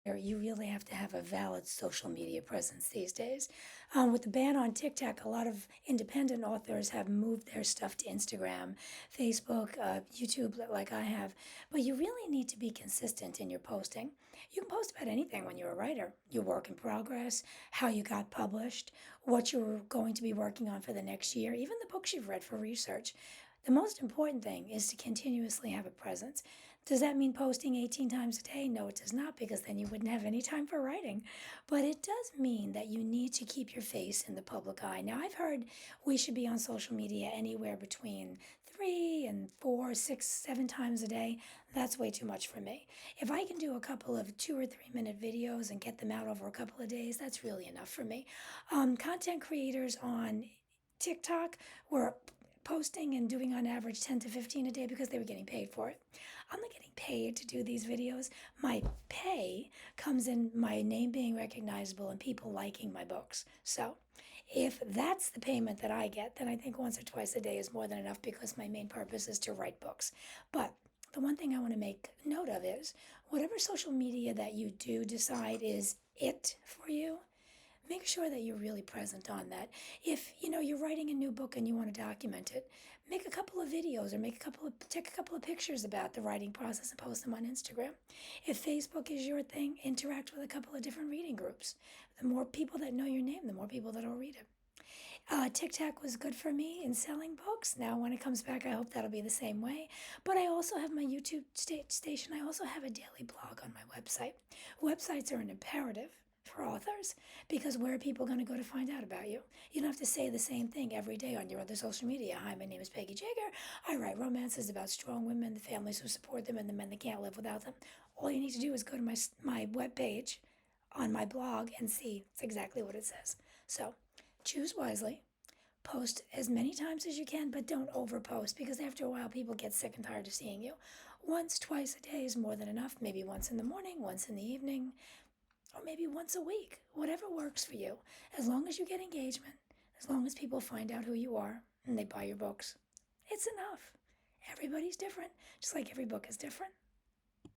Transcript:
You really have to have a valid social media presence these days. With the ban on TikTok, a lot of independent authors have moved their stuff to Instagram, Facebook, YouTube, like I have. But you really need to be consistent in your posting. You can post about anything when you're a writer, your work in progress, how you got published, what you're going to be working on for the next year, even the books you've read for research. The most important thing is to continuously have a presence. Does that mean posting 18 times a day? No, it does not, because then you wouldn't have any time for writing. But it does mean that you need to keep your face in the public eye. Now, I've heard we should be on social media anywhere between 3 and 4, 6, 7 times a day. That's way too much for me. If I can do a couple of 2 or 3 minute videos and get them out over a couple of days, that's really enough for me. Content creators on TikTok were posting and doing on average 10 to 15 a day because they were getting paid for it. I'm not getting paid to do these videos. My pay comes in my name being recognizable and people liking my books. So if that's the payment that I get, then I think once or twice a day is more than enough because my main purpose is to write books. But the one thing I want to make note of is whatever social media that you do decide is it for you, make sure that you're really present on that. If you're writing a new book and you want to document it, make a couple of videos or take a couple of pictures about the writing process and post them on Instagram. If Facebook is your thing, interact with a couple of different reading groups. The more people that know your name, the more people that'll read it. TikTok was good for me in selling books. Now, when it comes back, I hope that'll be the same way. But I also have my YouTube station. I also have a daily blog on my website. Websites are an imperative for authors because where are people going to go to find out about you? You don't have to say the same thing every day on your other social media. Hi, my name is Peggy Jaeger. I write romances about strong women, the families who support them, and the men that can't live without them. All you need to do is go to my webpage on my blog and see it's exactly what it says. So choose wisely, post as many times as you can, but don't overpost because after a while people get sick and tired of seeing you. Once, twice a day is more than enough. Maybe once in the morning, once in the evening, or maybe once a week. Whatever works for you. As long as you get engagement, as long as people find out who you are and they buy your books, it's enough. Everybody's different, just like every book is different.